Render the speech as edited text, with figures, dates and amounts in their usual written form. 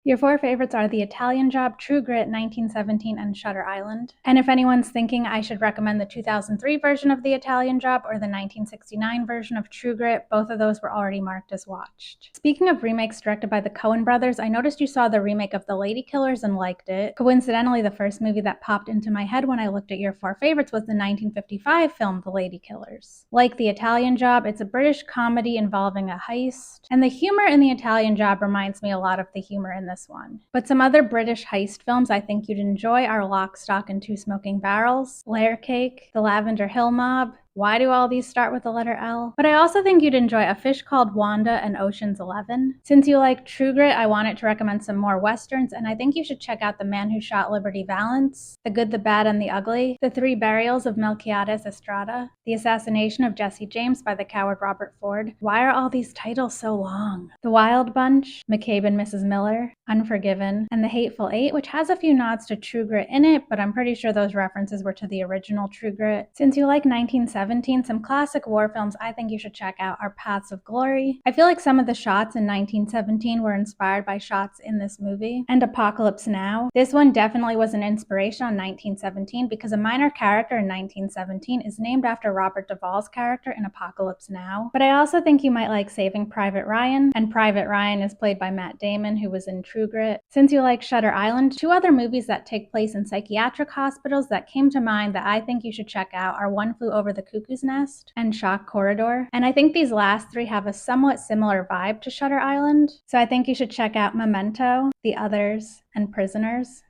Your four favorites are The Italian Job, True Grit, 1917, and Shutter Island. And if anyone's thinking I should recommend the 2003 version of The Italian Job or the 1969 version of True Grit, both of those were already marked as watched. Speaking of remakes directed by the Coen brothers, I noticed you saw the remake of The Lady Killers and liked it. Coincidentally, the first movie that popped into my head when I looked at your four favorites was the 1955 film The Lady Killers. Like The Italian Job, it's a British comedy involving a heist, and the humor in The Italian Job reminds me a lot of the humor in this one. But some other British heist films I think you'd enjoy are Lock, Stock, and Two Smoking Barrels, Layer Cake, The Lavender Hill Mob. Why do all these start with the letter L? But I also think you'd enjoy A Fish Called Wanda and Ocean's 11. Since you like True Grit, I wanted to recommend some more westerns, and I think you should check out The Man Who Shot Liberty Valance, The Good, the Bad, and the Ugly, The Three Burials of Melquiades Estrada, The Assassination of Jesse James by the coward Robert Ford. Why are all these titles so long? The Wild Bunch, McCabe and Mrs. Miller, Unforgiven, and The Hateful Eight, which has a few nods to True Grit in it, but I'm pretty sure those references were to the original True Grit. Since you like 1917, some classic war films I think you should check out are Paths of Glory. I feel like some of the shots in 1917 were inspired by shots in this movie. And Apocalypse Now. This one definitely was an inspiration on 1917 because a minor character in 1917 is named after Robert Duvall's character in Apocalypse Now. But I also think you might like Saving Private Ryan, and Private Ryan is played by Matt Damon, who was in True Grit. Since you like Shutter Island, two other movies that take place in psychiatric hospitals that came to mind that I think you should check out are One Flew Over the Cuckoo's Nest and Shock Corridor. And I think these last three have a somewhat similar vibe to Shutter Island, so I think you should check out Memento, The Others, and Prisoners.